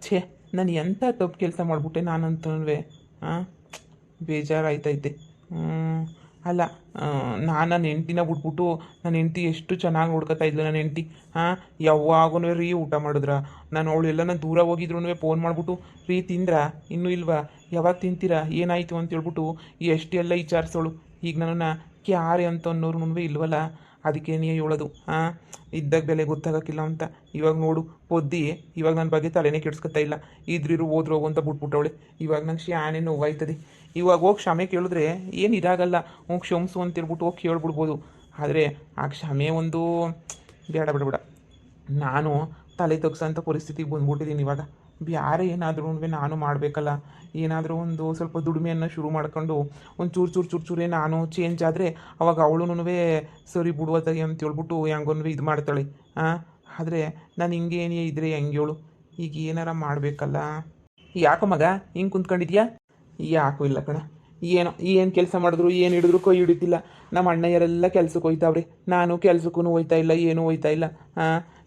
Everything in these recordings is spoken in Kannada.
ಛೇ, ನಾನು ಎಂಥ ತಪ್ಪು ಕೆಲಸ ಮಾಡಿಬಿಟ್ಟೆ ನಾನಂತನೂ. ಹಾಂ, ಬೇಜಾರಾಯ್ತೈತೆ. ಅಲ್ಲ, ನಾನು ನನ್ನ ಹೆಂಡ್ತಿನ ಬಿಟ್ಬಿಟ್ಟು ನನ್ನ ಹೆಂಡ್ತಿ ಎಷ್ಟು ಚೆನ್ನಾಗಿ ನೋಡ್ಕೊತಾ ಇದ್ಲು ನನ್ನ ಹೆಂಡ್ತಿ. ಹಾಂ, ಯಾವಾಗೂ ರೀ ಊಟ ಮಾಡಿದ್ರ, ನಾನು ಅವಳು ನಾನು ದೂರ ಹೋಗಿದ್ರು ಫೋನ್ ಮಾಡಿಬಿಟ್ಟು ರೀ ತಿಂದ್ರಾ ಇನ್ನೂ ಇಲ್ವಾ, ಯಾವಾಗ ತಿಂತೀರಾ, ಏನಾಯಿತು ಅಂತ ಹೇಳ್ಬಿಟ್ಟು ಎಷ್ಟೆಲ್ಲ ವಿಚಾರಿಸೋಳು. ಈಗ ನನ್ನನ್ನು ಕ್ಯಾರೆ ಅಂತ ಅನ್ನೋರು ಇಲ್ವಲ್ಲ, ಅದಕ್ಕೆ ನೀ ಹೇಳೋದು. ಹಾಂ, ಇದ್ದಾಗ ಬೆಲೆ ಗೊತ್ತಾಗಕ್ಕಿಲ್ಲ ಅಂತ. ಇವಾಗ ನೋಡು ಪೊದ್ದಿ, ಇವಾಗ ನನ್ನ ಬಗ್ಗೆ ತಲೆನೇ ಕೆಡ್ಸ್ಕೊತಾ ಇಲ್ಲ. ಇದ್ರಿರು ಹೋದ್ರು ಹೋಗು ಅಂತ ಬಿಟ್ಬಿಟ್ಟವಳೆ. ಇವಾಗ ನಂಗೆ ಶಾನೆ ನೋವಾಯ್ತದೆ. ಇವಾಗ ಹೋಗಿ ಕ್ಷಮೆ ಕೇಳಿದ್ರೆ ಏನು ಇದಾಗಲ್ಲ, ಹೋಗಿ ಕ್ಷಮಿಸು ಅಂತೇಳ್ಬಿಟ್ಟು ಹೋಗಿ ಕೇಳ್ಬಿಡ್ಬೋದು. ಆದರೆ ಆ ಕ್ಷಮೆ ಒಂದು ಬೇಡ ಬಿಡ ಬಿಡ. ನಾನು ತಲೆ ತಗ್ಸೋಂಥ ಪರಿಸ್ಥಿತಿಗೆ ಬಂದ್ಬಿಟ್ಟಿದ್ದೀನಿ ಇವಾಗ. ಬ್ಯಾರೆ ಏನಾದ್ರೂ ನಾನು ಮಾಡಬೇಕಲ್ಲ. ಏನಾದರೂ ಒಂದು ಸ್ವಲ್ಪ ದುಡಿಮೆಯನ್ನು ಶುರು ಮಾಡ್ಕೊಂಡು ಒಂದು ಚೂರೇ ನಾನು ಚೇಂಜ್ ಆದರೆ ಅವಾಗ ಅವಳು ಸರಿ ಬಿಡುವತ್ತಾಗಿ ಅಂತ ಹೇಳ್ಬಿಟ್ಟು ಹೆಂಗೊಂದು ಇದು ಮಾಡ್ತಾಳೆ. ಆದರೆ ನಾನು ಹಿಂಗೇನೇ ಇದ್ರೆ ಹೆಂಗೇಳು, ಈಗ ಏನಾರ ಮಾಡಬೇಕಲ್ಲ. ಯಾಕೋ ಮಗ ಹಿಂಗೆ ಕುಂತ್ಕೊಂಡಿದ್ಯಾ? ಯಾಕೂ ಇಲ್ಲ ಕಣ. ಏನು ಕೆಲಸ ಮಾಡಿದ್ರು ಏನು ಹಿಡಿದ್ರು ಕೈ ಹಿಡಿತಿಲ್ಲ. ನಮ್ಮ ಅಣ್ಣಯ್ಯರೆಲ್ಲ ಕೆಲ್ಸಕ್ಕೆ ಹೋಯ್ತಾವ್ರಿ, ನಾನು ಕೆಲ್ಸಕ್ಕೂ ಹೋಯ್ತಾ ಇಲ್ಲ, ಏನೂ ಹೋಯ್ತಾ ಇಲ್ಲ.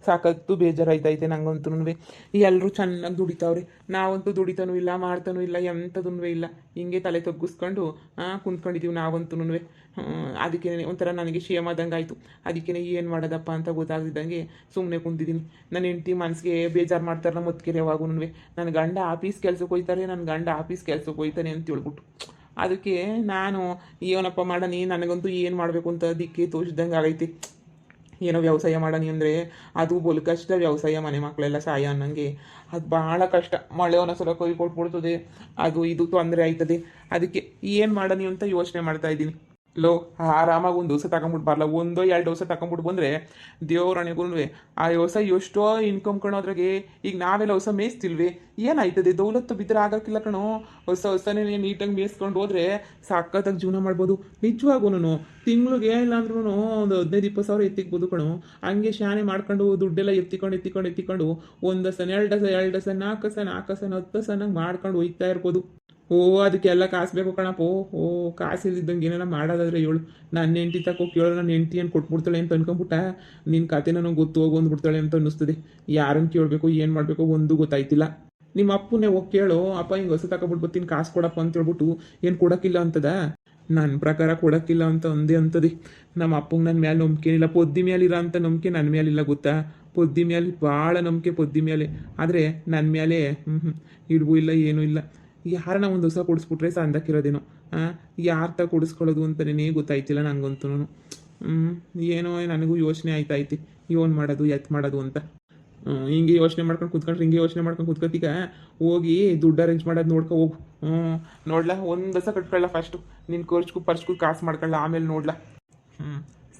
ಸಾಕತ್ತು ಬೇಜಾರಾಯ್ತೈತೆ ನಂಗಂತೂ. ಎಲ್ಲರೂ ಚೆನ್ನಾಗಿ ದುಡಿತಾವ್ರಿ, ನಾವಂತೂ ದುಡಿತಾನೂ ಇಲ್ಲ, ಮಾಡ್ತಾನೂ ಇಲ್ಲ, ಎಂಥದೂ ಇಲ್ಲ. ಹಿಂಗೆ ತಲೆ ತಗ್ಗಿಸ್ಕೊಂಡು ಕುಂತ್ಕೊಂಡಿದ್ದೀವಿ ನಾವಂತೂ. ಅದಕ್ಕೆ ಒಂಥರ ನನಗೆ ಶೇಮಾದಂಗೆ ಆಯಿತು. ಅದಕ್ಕೆ ಏನು ಮಾಡೋದಪ್ಪ ಅಂತ ಗೊತ್ತಾಗ್ತಿದ್ದಂಗೆ ಸುಮ್ಮನೆ ಕುಂತಿದ್ದೀನಿ. ನನ್ನ ಹೆಂಡ್ತಿ ಮನಸ್ಸಿಗೆ ಬೇಜಾರು ಮಾಡ್ತಾರಲ್ಲ ಮತ್ಕೆರೆ ಯಾವಾಗೂ. ನನ್ನ ಗಂಡ ಆಫೀಸ್ ಕೆಲ್ಸಕ್ಕೆ ಹೋಯ್ತಾರೆ, ನನ್ನ ಗಂಡ ಆಫೀಸ್ ಕೆಲ್ಸಕ್ಕೆ ಹೋಯ್ತಾನೆ ಅಂತ ಹೇಳ್ಬಿಟ್ಟು ಅದಕ್ಕೆ ನಾನು ಏನಪ್ಪ ಮಾಡನಿ, ನನಗಂತೂ ಏನು ಮಾಡಬೇಕು ಅಂತ ದಿಕ್ಕೆ ತೋಚಿದಂಗೆ ಆಗೈತಿ. ಏನೋ ವ್ಯವಸಾಯ ಮಾಡನಿ ಅಂದರೆ ಅದು ಬಲು ಕಷ್ಟ ವ್ಯವಸಾಯ. ಮನೆ ಮಕ್ಕಳೆಲ್ಲ ಸಾಯ ಅನ್ನಂಗೆ ಅದು ಭಾಳ ಕಷ್ಟ. ಮಳೆ ಒಂದೊಂದ್ಸಲ ಕೈ ಕೊಟ್ಬಿಡ್ತದೆ, ಅದು ಇದು ತೊಂದರೆ ಆಯ್ತದೆ. ಅದಕ್ಕೆ ಏನು ಮಾಡನಿ ಅಂತ ಯೋಚನೆ ಮಾಡ್ತಾ ಇದ್ದೀನಿ. ಲೋ, ಆರಾಮಾಗಿ ಒಂದು ದಿವಸ ತಗೊಂಬಿಟ್ಟು ಬರಲ್ಲ, 1-2 ದಿವಸ ತಗೊಂಬಿಟ್ಟು ಬಂದರೆ ದೇವ್ರಣೆಗೂ ಆ ವ್ಯವಸಾಯ ಎಷ್ಟೋ ಇನ್ಕಮ್ ಕಣೋದ್ರಾಗೆ. ಈಗ ನಾವೆಲ್ಲ ಹೊಸ ಮೇಯಿಸ್ತಿಲ್ವಿ, ಏನಾಯ್ತದೆ? ದೌಲತ್ತು ಬಿದ್ದರೆ ಆಗೋಕ್ಕಿಲ್ಲ ಕಣೋ. ಹೊಸನೇ ನೀಟಾಗಿ ಮೇಯಿಸ್ಕೊಂಡು ಹೋದ್ರೆ ಸಾಕತ್ತಾಗಿ ಜೀವನ ಮಾಡ್ಬೋದು. ನಿಜವಾಗೂ ತಿಂಗ್ಳಿಗೆ ಇಲ್ಲ ಅಂದ್ರೂ ಒಂದು 15-20 ಸಾವಿರ ಎತ್ತಿಕ್ಬೋದು ಕಣೋ. ಹಂಗೆ ಶಾನೆ ಮಾಡ್ಕೊಂಡು ದುಡ್ಡೆಲ್ಲ ಎತ್ತಿಕೊಂಡು 1 ದಸ 2 ದಸ 4 ದಸ 10 ದಸನಾಗ ಮಾಡ್ಕೊಂಡು ಹೋಯ್ತಾ ಇರ್ಬೋದು. ಅದಕ್ಕೆಲ್ಲ ಕಾಸು ಬೇಕು ಕಣಪ್ಪ. ಕಾಸು ಇಲ್ದಿದ್ದಂಗೆ ಏನಾರ ಮಾಡೋದಾದ್ರೆ ಹೇಳು. ನನ್ನ ಹೆಂಡ್ತಿ ತಕೋ ಕೇಳೋ, ನನ್ನ ಹೆಂಡ್ತಿ ಏನು ಕೊಟ್ಬಿಡ್ತಾಳೆ ಅಂತ ಅನ್ಕೊಂಬಿಟ್ಟ ನಿನ್ನ ಕತೆ ನನಗೆ ಗೊತ್ತು ಹೋಗ್ಬಿಡ್ತಾಳೆ ಅಂತ ಅನ್ನಿಸ್ತದೆ. ಯಾರನ್ನು ಕೇಳಬೇಕು, ಏನು ಮಾಡಬೇಕು ಒಂದು ಗೊತ್ತಾಯ್ತಿಲ್ಲ. ನಿಮ್ಮ ಅಪ್ಪನೇ ಹೋಗಿ ಕೇಳು, ಅಪ್ಪ ಹಿಂಗೆ ಹೊಸ ತಗೊಬಿಟ್ಟು ಬರ್ತೀನಿ, ಕಾಸು ಕೊಡಪ್ಪ ಅಂತ ಹೇಳ್ಬಿಟ್ಟು. ಏನು ಕೊಡೋಕ್ಕಿಲ್ಲ ಅಂತದ? ನನ್ನ ಪ್ರಕಾರ ಕೊಡೋಕ್ಕಿಲ್ಲ ಅಂತ ಒಂದೇ ಅಂತದೆ. ನಮ್ಮ ಅಪ್ಪಂಗೆ ನನ್ನ ಮೇಲೆ ನಂಬಿಕೆ ಇಲ್ಲ. ಪೊದ್ದಿ ಮೇಲಿರೋ ಅಂಥ ನಂಬಿಕೆ ನನ್ನ ಮೇಲಿಲ್ಲ ಗೊತ್ತಾ. ಪೊದ್ದಿ ಮೇಲೆ ಭಾಳ ನಂಬಿಕೆ, ಪೊದ್ದಿ ಮೇಲೆ. ಆದರೆ ನನ್ನ ಮೇಲೆ ಇಡ್ಬೂ ಇಲ್ಲ, ಏನೂ ಇಲ್ಲ. ಯಾರನ್ನ ಒಂದು ಹೊಸ ಕೊಡಿಸ್ಬಿಟ್ರೆ ಸಂದಕ್ಕಿರೋದೇನೋ. ಯಾರ್ತ ಕೊಡಿಸ್ಕೊಳ್ಳೋದು ಅಂತಲೇ ಗೊತ್ತಾಯ್ತಿಲ್ಲ ನಂಗಂತೂ. ಏನೋ ನನಗೂ ಯೋಚನೆ ಆಯ್ತಾಯ್ತಿ, ಏನು ಮಾಡೋದು ಎತ್ ಮಾಡೋದು ಅಂತ. ಹಿಂಗೆ ಯೋಚನೆ ಮಾಡ್ಕೊಂಡು ಕೂತ್ಕೊಂಡ್ರೆ ಹಿಂಗೆ ಯೋಚನೆ ಮಾಡ್ಕೊಂಡು ಕೂತ್ಕೊತೀಗ ಹೋಗಿ ದುಡ್ಡು ಅರೇಂಜ್ ಮಾಡೋದು ನೋಡ್ಕೊ ಹೋಗು. ನೋಡ್ಲಾ, ಒಂದು ದಿವಸ ಕಟ್ಕೊಳ್ಳ ಫಸ್ಟು. ನಿನ್ನ ಪರ್ಚ್ಗೂ ಕಾಸು ಮಾಡ್ಕೊಳ್ಳ, ಆಮೇಲೆ ನೋಡ್ಲಾ.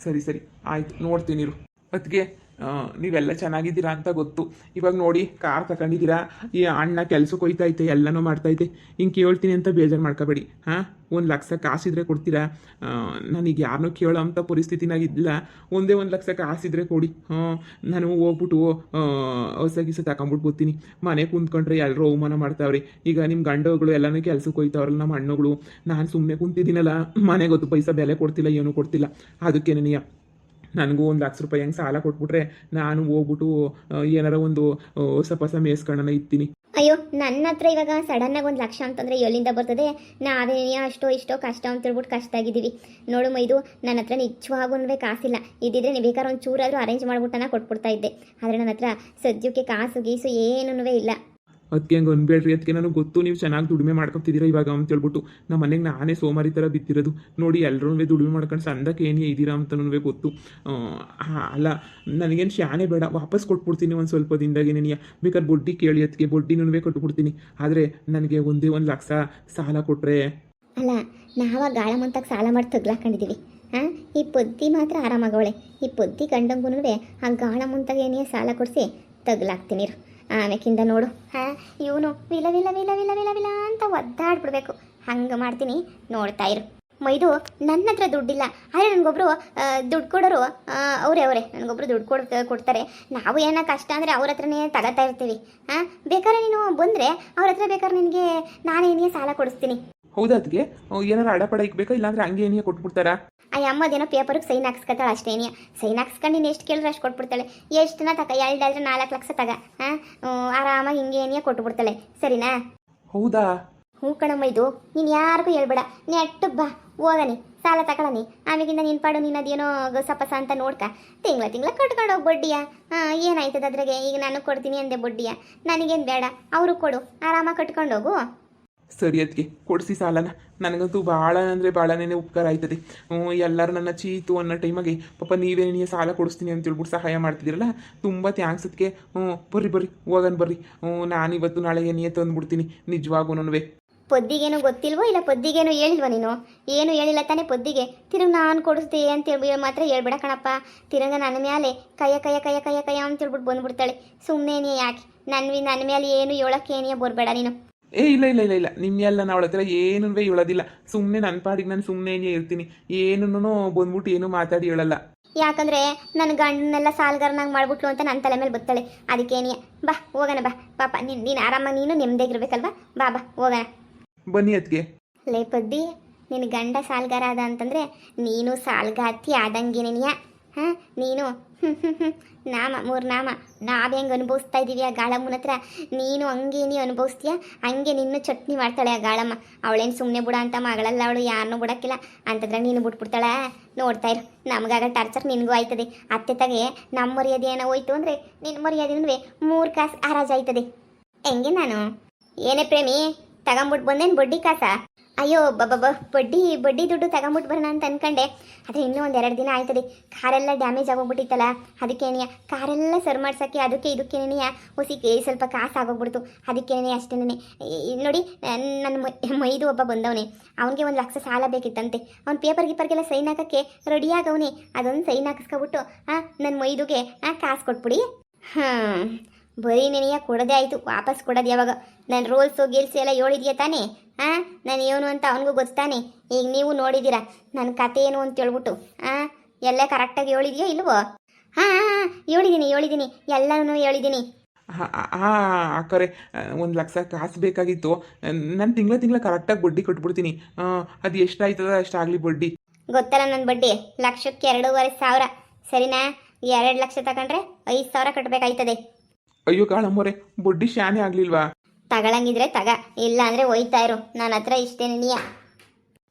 ಸರಿ ಆಯ್ತು, ನೋಡ್ತೀನಿ ಇರು. ಅದಕ್ಕೆ ನೀವೆಲ್ಲ ಚೆನ್ನಾಗಿದ್ದೀರಾ ಅಂತ ಗೊತ್ತು. ಇವಾಗ ನೋಡಿ ಕಾರ್ ತಗೊಂಡಿದ್ದೀರಾ, ಈ ಅಣ್ಣ ಕೆಲ್ಸಕ್ಕೆ ಹೋಯ್ತೈತೆ, ಎಲ್ಲನೂ ಮಾಡ್ತೈತೆ. ಹಿಂಗೆ ಕೇಳ್ತೀನಿ ಅಂತ ಬೇಜಾರು ಮಾಡ್ಕೋಬೇಡಿ. 1 ಲಕ್ಷ ಕಾಸಿದ್ರೆ ಕೊಡ್ತೀರಾ? ನನಗೆ ಯಾರನ್ನೂ ಕೇಳೋ ಅಂಥ ಪರಿಸ್ಥಿತಿನಾಗಿದ್ದಿಲ್ಲ. 1 ಲಕ್ಷ ಕಾಸಿದ್ರೆ ಕೊಡಿ. ನಾನು ಹೋಗ್ಬಿಟ್ಟು ಹೊಸ ಗಿಸ ತಗೊಂಬಿಟ್ಟು ಬರ್ತೀನಿ. ಮನೆ ಕುಂತ್ಕೊಂಡ್ರೆ ಎಲ್ಲರೂ ಅವಮಾನ ಮಾಡ್ತಾವ್ರಿ. ಈಗ ನಿಮ್ಮ ಗಂಡಗಳು ಎಲ್ಲನೂ ಕೆಲ್ಸಕ್ಕೆ ಹೋಯ್ತಾವ್ರಲ್ಲ, ನಮ್ಮ ಹಣ್ಣುಗಳು. ನಾನು ಸುಮ್ಮನೆ ಕುಂತಿದ್ದೀನಲ್ಲ, ಮನೆ ಗೊತ್ತು ಪೈಸಾ ಬೆಲೆ ಕೊಡ್ತಿಲ್ಲ, ಏನೂ ಕೊಡ್ತಿಲ್ಲ. ಅದಕ್ಕೆ ನನಗೂ 1 ಲಕ್ಷ ರೂಪಾಯಿ ಹೆಂಗೆ ಸಾಲ ಕೊಟ್ಬಿಟ್ರೆ ನಾನು ಹೋಗ್ಬಿಟ್ಟು ಏನಾರ ಒಂದು ಹೊಸ ಮೇಸ್ಕೊಳ್ಳೋಣ ಇತ್ತೀನಿ. ಅಯ್ಯೋ, ನನ್ನ ಹತ್ರ ಇವಾಗ ಸಡನ್ನಾಗಿ 1 ಲಕ್ಷ ಅಂತಂದರೆ ಎಲ್ಲಿಂದ ಬರ್ತದೆ? ನಾವೇ ಅಷ್ಟೋ ಇಷ್ಟೋ ಕಷ್ಟ ಅಂತ ಹೇಳ್ಬಿಟ್ಟು ಕಷ್ಟ ಆಗಿದ್ದೀವಿ ನೋಡು ಮೈದು. ನನ್ನ ಹತ್ರ ನಿಜವಾಗೂ ಕಾಸಿಲ್ಲ. ಇದ್ದಿದ್ರೆ ನೀವು ಬೇಕಾದ್ರೆ ಒಂದು ಚೂರಾದರೂ ಅರೇಂಜ್ ಮಾಡ್ಬಿಟ್ಟು ಕೊಟ್ಬಿಡ್ತಾ ಇದ್ದೆ. ಆದರೆ ನನ್ನ ಹತ್ರ ಸದ್ಯಕ್ಕೆ ಕಾಸು ಗೀಸು ಏನೂ ಇಲ್ಲ. ಅದಕ್ಕೆ ಹಂಗೆ ಅನ್ಬೇಡ್ರಿ. ಅದಕ್ಕೆ ನನಗೆ ಗೊತ್ತು ನೀವು ಚೆನ್ನಾಗಿ ದುಡಿಮೆ ಮಾಡ್ಕೊತಿದ್ದೀರಾ ಇವಾಗ ಅಂತ ಹೇಳ್ಬಿಟ್ಟು. ನಮ್ಮ ಮನೆಗೆ ನಾನೇ ಸೋಮಾರಿ ಥರ ಬಿತ್ತಿರೋದು ನೋಡಿ. ಎಲ್ಲರೂ ದುಡಿಮೆ ಮಾಡ್ಕೊಂಡು ಸಂದಕ್ಕೆ ಏನೇ ಇದ್ದೀರಾ ಅಂತನೂ ಗೊತ್ತು. ಅಲ್ಲ, ನನಗೇನು ಶಾನೆ ಬೇಡ, ವಾಪಸ್ ಕೊಟ್ಬಿಡ್ತೀನಿ ಒಂದು ಸ್ವಲ್ಪ ದಿನದಾಗೆ. ನೀನು ಬೇಕಾದ್ರೆ ಬಡ್ಡಿ ಕೇಳಿ, ಅದಕ್ಕೆ ಬಡ್ಡಿನೂ ಕೊಟ್ಬಿಡ್ತೀನಿ. ಆದರೆ ನನಗೆ 1 ಲಕ್ಷ ಸಾಲ ಕೊಟ್ಟರೆ. ಅಲ್ಲ, ನಾವಾಗ ಗಾಳ ಮುಂತಾಗ ಸಾಲ ಮಾಡಿ ತಗ್ಲಾಕೊಂಡಿದ್ದೀವಿ. ಈ ಪೊದ್ದಿ ಮಾತ್ರ ಆರಾಮಾಗವಳೆ. ಈ ಪೊದ್ದಿ ಗಂಡಂಗೂ ಆ ಗಾಳ ಮುಂತಾಗ ಏನೇ ಸಾಲ ಕೊಡಿಸಿ ತಗ್ಲಾಕ್ತೀನಿ. ಆಮೇಕಿಂದ ನೋಡು, ಇವನು ವಿಲ ವಿಲ ವಿಲ ವಿಲ ವಿಲ ವಿಲ ಅಂತ ಒದ್ದಾಡ್ಬಿಡ್ಬೇಕು. ಹಂಗೆ ಮಾಡ್ತೀನಿ, ನೋಡ್ತಾ ಇರು. ಮೈದು, ನನ್ನ ಹತ್ರ ದುಡ್ಡಿಲ್ಲ, ಆದರೆ ನನಗೊಬ್ರು ದುಡ್ಡು ಕೊಡೋರು ಅವರೇ ನನಗೊಬ್ರು ದುಡ್ಡು ಕೊಡ್ತಾರೆ. ನಾವು ಏನೋ ಕಷ್ಟ ಅಂದರೆ ಅವ್ರ ಹತ್ರನೇ ತಗೋತಾ ಇರ್ತೀವಿ. ಬೇಕಾದ್ರೆ ನೀನು ಬಂದರೆ ಅವ್ರ ಹತ್ರ ಬೇಕಾದ್ರೆ ನಿನಗೆ ನಾನೇನೇ ಸಾಲ ಕೊಡಿಸ್ತೀನಿ. ಹೌದಾ ಅದಕ್ಕೆ ಏನಾರು ಅಡಪಡ ಇಕ್ಬೇಕಾ ಇಲ್ಲಾಂದ್ರೆ ಹಂಗೆ ಏನಿಯ ಕೊಟ್ಬಿಡ್ತಾರಾ? ಆ ಅಮ್ಮದೇನೋ ಪೇಪರ್ಗೆ ಸೈನ್ ಹಾಕ್ಸ್ಕೊತಾಳೆ ಅಷ್ಟೇನಿಯ. ಸೈನ್ ಹಾಕ್ಸ್ಕೊಂಡು ನೀನು ಎಷ್ಟು ಕೇಳಿದ್ರೆ ಅಷ್ಟು ಕೊಟ್ಬಿಡ್ತಾಳೆ. ಎಷ್ಟನ್ನ ತಗ 2 4 ಲಕ್ಷ ತಗ. ಹಾಂ, ಆರಾಮಾಗಿ ಹಿಂಗೆ ಏನಿಯ ಕೊಟ್ಬಿಡ್ತಾಳೆ. ಸರಿನಾ? ಹೌದಾ? ಹ್ಞೂ ಕಣಮ್ಮ. ಇದು ನೀನು ಯಾರಿಗೂ ಹೇಳ್ಬೇಡ. ನೆಟ್ಟು ಬಾ ಹೋಗನಿ ಸಾಲ ತಗೊಳನಿ. ಆಮೇಲಿಂದ ನಿನ್ನ ಪಾಡು ನೀನು ಅದೇನೋ ಗಸಪಸ ಅಂತ ನೋಡ್ಕ ತಿಂಗಳ ಕಟ್ಕೊಂಡು ಹೋಗಿ ಬಡ್ಡಿಯ. ಏನಾಯ್ತದ ಅದ್ರಾಗೆ? ಈಗ ನಾನು ಕೊಡ್ತೀನಿ ಅಂದೆ ಬಡ್ಡಿಯ. ನನಗೇನು ಬೇಡ, ಅವರು ಕೊಡು, ಆರಾಮಾಗಿ ಕಟ್ಕೊಂಡು ಹೋಗು. ಸರಿ ಅದಕ್ಕೆ ಕೊಡಿಸಿ ಸಾಲನ. ನನಗಂತೂ ಭಾಳ ಅಂದರೆ ಭಾಳನೇ ಉಪಕಾರ ಆಯ್ತದೆ. ಎಲ್ಲರೂ ನನ್ನ ಚೀತು ಅನ್ನೋ ಟೈಮಾಗೆ ಪಾಪ ನೀವೇ ಸಾಲ ಕೊಡಿಸ್ತೀನಿ ಅಂತ ಹೇಳ್ಬಿಟ್ಟು ಸಹಾಯ ಮಾಡ್ತಿದ್ದೀರಲ್ಲ, ತುಂಬ ಥ್ಯಾಂಕ್ಸ್ ಅದಕ್ಕೆ. ಬರ್ರಿ ಹೋಗನ್ ಬರ್ರಿ. ನಾನಿವತ್ತು ನಾಳೆ ಏನೇ ತಂದುಬಿಡ್ತೀನಿ ನಿಜವಾಗೂ. ಪೊದ್ದಿಗೇನು ಗೊತ್ತಿಲ್ವೋ ಇಲ್ಲ ಪೊದ್ದಿಗೇನು ಹೇಳಿಲ್ವ ನೀನು? ಏನು ಹೇಳಿಲ್ಲ ತಾನೇ ಪೊದ್ದಿಗೆ. ತಿರುಗ ನಾನು ಕೊಡಿಸ್ದೆ ಅಂತ ಮಾತ್ರ ಹೇಳ್ಬೇಡ ಕಣಪ್ಪ. ತಿರುಗ ನನ್ನ ಮೇಲೆ ಕಯ್ಯ ಅಂತ ಹೇಳ್ಬಿಟ್ಟು ಬಂದ್ಬಿಡ್ತಾಳೆ. ಸುಮ್ಮನೆ ಯಾಕೆ ನನ್ನ ಮೇಲೆ ಏನು ಹೇಳೋಕ್ಕೇನಿಯ ಬರಬೇಡ ನೀನು. ಇಲ್ಲ ನಿಮ್ಮೆಲ್ಲ ನಾವು ಹತ್ರ ಏನೂ ಹೇಳೋದಿಲ್ಲ. ಸುಮ್ಮನೆ ನನ್ನ ಪಾಡಿಗೆ ನಾನು ಸುಮ್ಮನೆ ಇರ್ತೀನಿ. ಏನೂ ಬಂದ್ಬಿಟ್ಟು ಏನೂ ಮಾತಾಡಿ ಹೇಳಲ್ಲ. ಯಾಕಂದ್ರೆ ನನ್ನ ಗಂಡನ್ನೆಲ್ಲ ಸಾಲ್ಗಾರನಾಗಿ ಮಾಡ್ಬಿಟ್ಲು ಅಂತ ನನ್ನ ತಲೆ ಮೇಲೆ ಬತ್ತಾಳೆ. ಅದಕ್ಕೇನಿಯ ಬಾ ಹೋಗೋಣ ಬಾ. ಪಾಪ ನೀನು ಆರಾಮಾಗಿ ನೀನು ನೆಮ್ಮದಿಯಾಗಿರ್ಬೇಕಲ್ವಾ? ಬಾ ಹೋಗೋಣ. ಬನ್ನಿ ಅದಕ್ಕೆ. ಲೇ ಪದ್ದಿ, ನಿನ್ನ ಗಂಡ ಸಾಲ್ಗಾರ ಅದ ಅಂತಂದರೆ ನೀನು ಸಾಲ್ಗಾತಿ ಆದಂಗೇನೆನಿಯ. ಹಾಂ, ನೀನು ನಾಮ 3 ನಾಮ ನಾವು ಹೆಂಗೆ ಅನುಭವಿಸ್ತಾ ಇದ್ದೀವಿ ಆ ಗಾಳಮ್ಮನ ಹತ್ರ, ನೀನು ಹಂಗೇನಿ ಅನುಭವಿಸ್ತೀಯ. ಹಂಗೆ ನಿನ್ನೂ ಚಟ್ನಿ ಮಾಡ್ತಾಳೆ ಆ ಗಾಳಮ್ಮ. ಅವಳೇನು ಸುಮ್ಮನೆ ಬಿಡ ಅಂತ ಮಗಳಲ್ಲ ಅವಳು, ಯಾರನ್ನೂ ಬಿಡೋಕ್ಕಿಲ್ಲ ಅಂತಂದ್ರೆ ನೀನು ಬಿಟ್ಬಿಡ್ತಾಳ. ನೋಡ್ತಾ ಇರು, ನಮಗಾಗ ಟಾರ್ಚರ್ ನಿನಗೂ ಆಯ್ತದೆ. ಅತ್ತೆ ತಗೆ ನಮ್ಮ ಮರ್ಯಾದೆ ಏನೋ ಹೋಯ್ತು ಅಂದರೆ ನಿನ್ನ ಮರ್ಯಾದೆನೂ 3 ಕಾಸು ಆರಾಜಾಯ್ತದೆ. ಹೆಂಗೆ ನಾನು ಏನೇ ಪ್ರೇಮಿ ತಗೊಂಬಿಟ್ಟು ಬಂದೇನು ಬಡ್ಡಿ ಕಾಸ? ಅಯ್ಯೋ ಬಡ್ಡಿ ದುಡ್ಡು ತಗೊಂಬಿಟ್ಟು ಬರೋಣ ಅಂತ ಅನ್ಕೊಂಡೆ. ಆದರೆ ಇನ್ನೂ 1-2 ದಿನ ಆಯ್ತದೆ. ಕಾರೆಲ್ಲ ಡ್ಯಾಮೇಜ್ ಆಗೋಗ್ಬಿಟ್ಟಿತ್ತಲ್ಲ, ಅದಕ್ಕೇನೆಯ ಕಾರೆಲ್ಲ ಸರ್ ಮಾಡ್ಸೋಕ್ಕೆ ಅದಕ್ಕೆ ಇದಕ್ಕೇನೆಯ ಸ್ವಲ್ಪ ಕಾಸು ಆಗೋಗ್ಬಿಡ್ತು. ಅದಕ್ಕೇನೆ ಅಷ್ಟೇನೆ. ನೋಡಿ, ನನ್ನ ಮೈದು ಒಬ್ಬ ಬಂದವನೇ, ಅವನಿಗೆ 1 ಲಕ್ಷ ಸಾಲ ಬೇಕಿತ್ತಂತೆ. ಅವ್ನು ಪೇಪರ್ಗೆಲ್ಲ ಸೈನ್ ಹಾಕೋಕ್ಕೆ ರೆಡಿಯಾಗವನೇ. ಅದೊಂದು ಸೈನ್ ಹಾಕಿಸ್ಕೊಬಿಟ್ಟು ನನ್ನ ಮೈದುಗೆ ಕಾಸು ಕೊಟ್ಬಿಡಿ. ಬರೀ ನೆನೆಯ ಕೊಡೋದೇ ಆಯಿತು, ವಾಪಸ್ ಕೊಡೋದು ಯಾವಾಗ? ನನ್ನ ರೋಲ್ಸು ಗೀಲ್ಸು ಎಲ್ಲ ಹೇಳಿದ್ಯಾ ತಾನೇ? ನಾನು ಏನು ಅಂತ ಅವನಿಗೂ ಗೊತ್ತಾನೆ. ಈಗ ನೀವು ನೋಡಿದ್ದೀರಾ ನನ್ನ ಕತೆ ಏನು ಅಂತ ಹೇಳ್ಬಿಟ್ಟು. ಎಲ್ಲ ಕರೆಕ್ಟಾಗಿ ಹೇಳಿದ್ಯೋ ಇಲ್ವೋ? ಹೇಳಿದ್ದೀನಿ ಎಲ್ಲನೂ ಹೇಳಿದ್ದೀನಿ. ಅಕ್ಕರೆ 1 ಲಕ್ಷ ಕಾಸು ಬೇಕಾಗಿತ್ತು. ನಾನು ತಿಂಗಳ ಕರೆಕ್ಟಾಗಿ ಬಡ್ಡಿ ಕೊಟ್ಬಿಡ್ತೀನಿ. ಅದು ಎಷ್ಟಾಯ್ತದ ಅಷ್ಟಾಗಲಿ ಬಡ್ಡಿ. ಗೊತ್ತಲ್ಲ ನನ್ನ ಬಡ್ಡಿ ಲಕ್ಷಕ್ಕೆ 2,500. ಸರಿನಾ? 2 ಲಕ್ಷ ತಗೊಂಡ್ರೆ 5,000 ಕಟ್ಟಬೇಕಾಯ್ತದೆ. ಅಯ್ಯೋ ಕಾಳಮ್ಮೋರೆ, ಬಡ್ಡಿ ಶಾನೆ ಆಗ್ಲಿಲ್ವಾ? ತಗೊಳಂಗಿದ್ರೆ ತಗ, ಇಲ್ಲ ಅಂದರೆ ಒಯ್ತಾ ಇರು. ನನ್ನ ಹತ್ರ ಇಷ್ಟೇ ನೀಯ.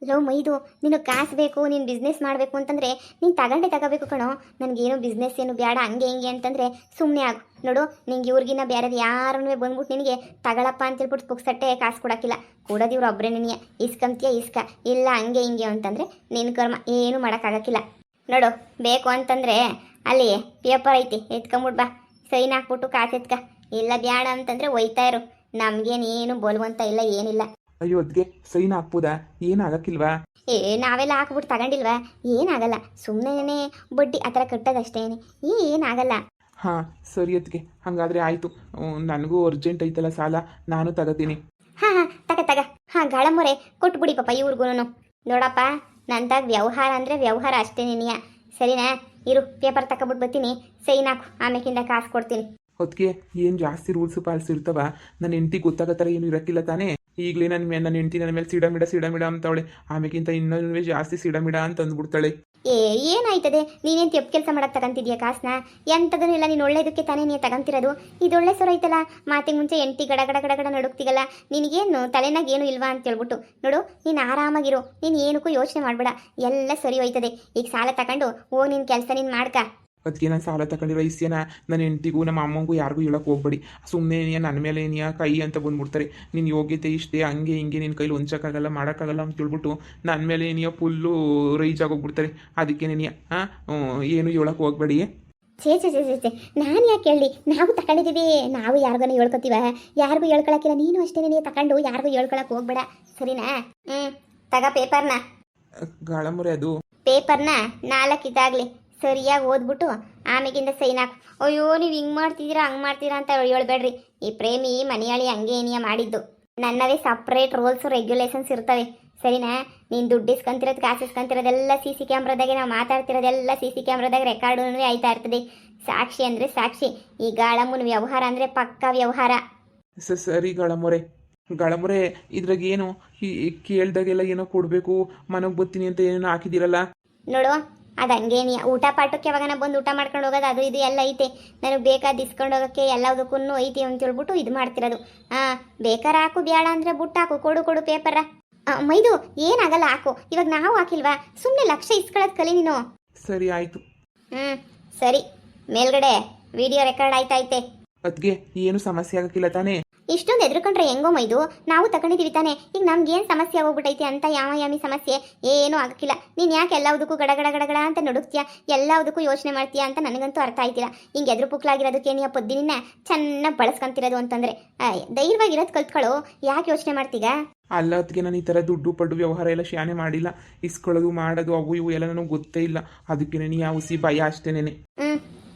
ಲೋ ಮೈದು, ನೀನು ಕಾಸು ಬೇಕು, ನೀನು ಬಿಸ್ನೆಸ್ ಮಾಡಬೇಕು ಅಂತಂದರೆ ನೀನು ತಗೋಬೇಕು ಕಣೋ. ನನಗೇನು ಬಿಸ್ನೆಸ್ ಏನು ಬೇಡ ಹಂಗೆ ಹಿಂಗೆ ಅಂತಂದರೆ ಸುಮ್ಮನೆ ಆಗು. ನೋಡು, ನಿಂಗೆ ಇವ್ರಿಗಿನ್ನ ಬೇರೆ ಯಾರನ್ನೂ ಬಂದ್ಬಿಟ್ಟು ನಿನಗೆ ತಗೊಳಪ್ಪ ಅಂತ ಹೇಳ್ಬಿಟ್ಟು ಪುಕ್ಸಟ್ಟೆ ಕಾಸು ಕೊಡೋಕ್ಕಿಲ್ಲ. ಕೊಡೋದು ಇವ್ರು ಒಬ್ಬರೇ ನಿನಗೆ. ಇಸ್ಕಂತೀಯ ಇಲ್ಲ ಹಂಗೆ ಹಿಂಗೆ ಅಂತಂದರೆ ನಿನ್ನ ಕರ್ಮ, ಏನು ಮಾಡೋಕ್ಕಾಗಕ್ಕಿಲ್ಲ. ನೋಡು, ಬೇಕು ಅಂತಂದರೆ ಅಲ್ಲಿ ಪೇಪರ್ ಐತಿ, ಎತ್ಕೊಂಬಿಟ್ಟು ಬಾ, ಸೈನ್ ಹಾಕ್ಬಿಟ್ಟು ಕಾಸು ಎತ್ಕ. ಇಲ್ಲ ಬೇಡ ಅಂತಂದರೆ ಒಯ್ತಾ ಇರು. ನಮಗೇನೇನು ಬೋಲ್ವಂತ ಇಲ್ಲ, ಏನಿಲ್ಲ. ಅಯ್ಯೋ ಅದಕ್ಕೆ ಸೈನ್ ಹಾಕ್ಬೋದಾ? ಏನಾಗಕ್ಕಿಲ್ವಾ? ನಾವೆಲ್ಲ ಹಾಕ್ಬಿಟ್ಟು ತಗೊಂಡಿಲ್ವಾ? ಏನಾಗಲ್ಲ, ಸುಮ್ಮನೆ ಬಡ್ಡಿ ಆ ಥರ ಕಟ್ಟೋದಷ್ಟೇ, ಏನಾಗಲ್ಲ. ಹಾಂ ಸರಿ ಅದಕ್ಕೆ, ಹಾಗಾದರೆ ಆಯಿತು. ನನಗೂ ಅರ್ಜೆಂಟ್ ಐತಲ್ಲ ಸಾಲ, ನಾನು ತಗೋತೀನಿ. ಹಾಂ ತಗ. ಗಾಳಮ್ಮೋರೆ ಕೊಟ್ಬಿಡಿ ಪಾಪ ಇವ್ರಿಗೂ. ನೋಡಪ್ಪ, ನಂತಾಗ ವ್ಯವಹಾರ ಅಂದರೆ ವ್ಯವಹಾರ ಅಷ್ಟೇ ನಿನಯ. ಸರಿನಾ? ಇರು, ಪೇಪರ್ ತಗೊಬಿಟ್ಟು ಬರ್ತೀನಿ, ಸೈನ್ ಹಾಕು, ಆಮೇಕಿಂದ ಕಾಸು ಕೊಡ್ತೀನಿ. ಅದಕ್ಕೆ ಏನು ಜಾಸ್ತಿ ರೂಲ್ಸು ಪಾಲ್ಸ್ ಇರ್ತವ? ನನ್ನ ಹೆಂಡತಿ ಗೊತ್ತಾಗೋ ಥರ ಏನು ಇರೋಕ್ಕಿಲ್ಲ ತಾನೇ? ಈಗಲೇ ನನ್ನ ಹೆಂಡತಿ ನನ್ನ ಮೇಲೆ ಸಿಡಮಿಡ ಅಂತವಳೆ. ಆಮೇಕಿಂತ ಇನ್ನೂ ಜಾಸ್ತಿ ಸಿಡಮಿಡ ಅಂತ ಅಂದ್ಬಿಡ್ತಾಳೆ. ಏನಾಯ್ತದೆ? ನೀನೇನು ತೆಪ್ಪು ಕೆಲಸ ಮಾಡಕ್ಕೆ ತಗೊಂತಿದ್ಯಾ ಕಾಸನ್ನ? ಎಂಥದೂ ಇಲ್ಲ, ನೀನು ಒಳ್ಳೇದಕ್ಕೆ ತಾನೇ ನೀನು ತಗೊಂತಿರೋದು. ಇದು ಒಳ್ಳೆ ಸೊರ ಐತಲ್ಲ. ಮಾತಿಗೆ ಮುಂಚೆ ಹೆಂಡತಿ ಗಡ ನಡುಕ್ತಿಗಲ್ಲ. ನಿನಗೇನು ತಲೆನಾಗ ಏನು ಇಲ್ವಾ ಅಂತ ಹೇಳ್ಬಿಟ್ಟು. ನೋಡು, ನೀನು ಆರಾಮಾಗಿರು, ನೀನು ಏನಕ್ಕೂ ಯೋಚನೆ ಮಾಡಬೇಡ, ಎಲ್ಲ ಸರಿ ಹೋಯ್ತದೆ. ಈಗ ಸಾಲ ತಗೊಂಡು ನಿನ್ನ ಕೆಲಸ ನೀನು ಮಾಡ್ಕ. ಅದಕ್ಕೆ ನಾನು ಸಾಲ ತಗೊಂಡಿರೋ ಇಸ್ಯನ ನನ್ನ ಹೆಂಡತಿಗೂ ನಮ್ಮ ಅಮ್ಮಂಗೂ ಯಾರಿಗೂ ಹೇಳೋಕೆ ಹೋಗ್ಬೇಡಿ. ಸುಮ್ಮನೆ ನನ್ನ ಮೇಲೆ ನೀ ಕೈ ಅಂತ ಬಂದ್ಬಿಡ್ತಾರೆ. ನಿನ್ನ ಯೋಗ್ಯತೆ ಇಷ್ಟೇ, ಹಂಗೆ ಹಿಂಗೆ ನಿನ್ನ ಕೈಲಿ ಹೊಂಚಕ್ಕಾಗಲ್ಲ ಮಾಡೋಕ್ಕಾಗಲ್ಲ ಅಂತ ಹೇಳ್ಬಿಟ್ಟು ನನ್ನ ಮೇಲೆ ನೀನು ಫುಲ್ಲು ರೈಜ್ ಆಗೋಗ್ಬಿಡ್ತಾರೆ. ಅದಕ್ಕೆ ನೀನು ಏನು ಹೇಳೋಕೆ ಹೋಗ್ಬೇಡಿ. ಛೇ ನಾನು ಯಾಕೆ ಹೇಳಿ? ನಾವು ತಗೊಂಡಿದ್ದೀವಿ, ನಾವು ಯಾರಿಗೂ ಹೇಳ್ಕೊತೀವ? ಯಾರಿಗೂ ಹೇಳ್ಕೊಳಕ್ಕಿಲ್ಲ. ನೀನು ಅಷ್ಟೇ, ನೀನು ತಗೊಂಡು ಯಾರಿಗೂ ಹೇಳ್ಕೊಳಕ್ಕೆ ಹೋಗ್ಬೇಡ, ಸರಿನಾ? ತಗ ಪೇಪರ್ನ. ಗಾಳಮ್ಮರೆ, ಅದು ಪೇಪರ್ನ 4 ಇದಾಗಲಿ ಸರಿಯಾಗಿ ಓದ್ಬಿಟ್ಟು ಆಮೇಗಿಂದ ಸೈನ್ ಹಾಕು. ಅಯ್ಯೋ, ನೀವು ಹಿಂಗೆ ಮಾಡ್ತಿದ್ದೀರಾ ಹಂಗೆ ಮಾಡ್ತೀರಾ ಅಂತ ಹೇಳ್ಬೇಡ್ರಿ. ಈ ಪ್ರೇಮಿ ಮನೆಯಾಳಿ ಹಂಗೆ ಏನಿಯ ಮಾಡಿದ್ದು. ನನ್ನವೇ ಸಪ್ರೇಟ್ ರೂಲ್ಸು ರೆಗ್ಯುಲೇಷನ್ಸ್ ಇರ್ತವೆ, ಸರಿನಾ? ನೀನು ದುಡ್ಡು ಇಸ್ಕೊಂತಿರೋದು ಕಾಸು ಇಸ್ಕೊಂತಿರೋದೆಲ್ಲ CC ಕ್ಯಾಮ್ರಾದಾಗೆ, ನಾವು ಮಾತಾಡ್ತಿರೋದೆಲ್ಲ CC ಕ್ಯಾಮ್ರಾದಾಗ ರೆಕಾರ್ಡು ಆಯ್ತಾ ಇರ್ತದೆ. ಸಾಕ್ಷಿ ಅಂದರೆ ಸಾಕ್ಷಿ. ಈ ಗಾಳಮ್ಮನ ವ್ಯವಹಾರ ಅಂದರೆ ಪಕ್ಕಾ ವ್ಯವಹಾರ. ಸರಿ ಗಾಳಮ್ಮೋರೆ, ಗಳಮುರೆ ಇದ್ರಾಗ ಏನು ಕೇಳ್ದಾಗೆಲ್ಲ ಏನೋ ಕೊಡಬೇಕು ಮನೆಗೆ ಬರ್ತೀನಿ ಅಂತ ಏನೇನೋ ಹಾಕಿದ್ದೀರಲ್ಲ. ನೋಡು ಅದು ಹಂಗೇನಿ ಊಟ ಪಾಠಕ್ಕೆ ಯಾವಾಗನ ಬಂದು ಊಟ ಮಾಡ್ಕೊಂಡು ಹೋಗೋದು ಅದು ಇದು ಎಲ್ಲ ಐತೆ. ನನಗೆ ಬೇಕಾದ ಇಸ್ಕೊಂಡು ಹೋಗೋಕ್ಕೆ ಎಲ್ಲದಕ್ಕೂ ಐತಿ ಅಂತ ಹೇಳ್ಬಿಟ್ಟು ಇದು ಮಾಡ್ತಿರೋದು. ಬೇಕಾರೆ ಹಾಕು, ಬೇಡ ಅಂದರೆ ಬುಟ್ಟು ಹಾಕು, ಕೊಡು ಪೇಪರ. ಮೈದು ಏನಾಗಲ್ಲ ಹಾಕು. ಇವಾಗ ನಾವು ಹಾಕಿಲ್ವಾ, ಸುಮ್ಮನೆ ಲಕ್ಷ ಇಸ್ಕೊಳ್ಳೋದು ಕಲಿ ನೀನು. ಸರಿ ಆಯಿತು. ಸರಿ, ಮೇಲ್ಗಡೆ ವಿಡಿಯೋ ರೆಕಾರ್ಡ್ ಆಯ್ತೈತೆ. ಅದಕ್ಕೆ ಏನು ಸಮಸ್ಯೆ ಆಗಕ್ಕಿಲ್ಲ ತಾನೇ? ಇಷ್ಟೊಂದು ಎದ್ರುಕೊಂಡ್ರೆ ಹೆಂಗೋ ಮೈದು, ನಾವು ತಗೊಂಡಿದ್ದೀವಿ ತಾನೆ. ಈಗ ನಮ್ಗೇನು ಸಮಸ್ಯೆ ಆಗೋಗ್ಬಿಟ್ಟೈತೆ ಅಂತ ಯಾಮಿ ಸಮಸ್ಯೆ ಏನೂ ಆಗಕ್ಕಿಲ್ಲ. ನೀನು ಯಾಕೆ ಎಲ್ಲದಕ್ಕೂ ಗಡ ಅಂತ ನಡುಕ್ತೀಯ, ಎಲ್ಲದಕ್ಕೂ ಯೋಚನೆ ಮಾಡ್ತೀಯಾ ಅಂತ ನನಗಂತೂ ಅರ್ಥ ಆಯ್ತಿಲ್ಲ. ಹಿಂಗೆ ಎದುರು ಪುಕ್ಲಾಗಿರೋದಕ್ಕೆ ನೀ ಪೊದ್ದಿನ ಚೆನ್ನಾಗಿ ಬಳಸ್ಕೊಂತಿರೋದು ಅಂತಂದರೆ ಧೈರ್ಯವಾಗಿರೋದು ಕಲ್ತ್ಕೊಳ್ಳೋ, ಯಾಕೆ ಯೋಚನೆ ಮಾಡ್ತೀಗ? ಅಲ್ಲ ಅದಕ್ಕೆ ನಾನು ಈ ಥರ ದುಡ್ಡು ಪಡ್ಡು ವ್ಯವಹಾರ ಎಲ್ಲ ಶಾನೆ ಮಾಡಿಲ್ಲ. ಇಸ್ಕೊಳ್ಳೋದು ಮಾಡೋದು ಅವು ಇವು ಎಲ್ಲ ನನಗೆ ಗೊತ್ತೇ ಇಲ್ಲ. ಅದಕ್ಕೆ ನೀನು ಯಾವ ಭಯ ಅಷ್ಟೇನೆ.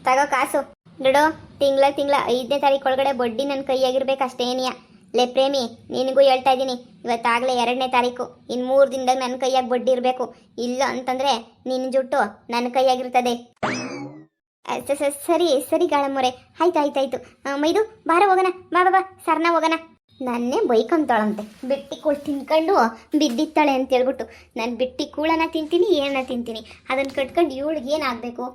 ತಗೋ ಕಾಸು ದುಡ್ಡು. ತಿಂಗಳ 5ನೇ ತಾರೀಕು ಒಳಗಡೆ ಬಡ್ಡಿ ನನ್ನ ಕೈಯಾಗಿರ್ಬೇಕು ಅಷ್ಟೇನಿಯ. ಲೇ ಪ್ರೇಮಿ, ನಿನಗೂ ಹೇಳ್ತಾ ಇದ್ದೀನಿ, ಇವತ್ತಾಗಲೇ 2ನೇ ತಾರೀಕು. ಇನ್ನು 3 ದಿನದಾಗ ನನ್ನ ಕೈಯಾಗಿ ಬಡ್ಡಿ ಇರಬೇಕು. ಇಲ್ಲ ಅಂತಂದರೆ ನಿನ್ನ ಜುಟ್ಟು ನನ್ನ ಕೈಯಾಗಿರ್ತದೆ. ಸರಿ ಗಾಳಮ್ಮೋರೆ, ಆಯ್ತು. ಮೈದು ಬಾರ ಹೋಗೋಣ, ಬಾ ಸರ್ನ ಹೋಗೋಣ. ನನ್ನೇ ಬೈಕೊಂತಾಳಂತೆ, ಬಿಟ್ಟಿ ಕೂಳು ತಿನ್ಕೊಂಡು ಬಿದ್ದಿತ್ತಾಳೆ ಅಂತ ಹೇಳ್ಬಿಟ್ಟು. ನಾನು ಬಿಟ್ಟಿ ಕೂಳನ ತಿಂತೀನಿ, ಏನನ್ನ ತಿಂತೀನಿ, ಅದನ್ನು ಕಟ್ಕೊಂಡು ಇವಳಿಗೆ ಏನಾಗಬೇಕು?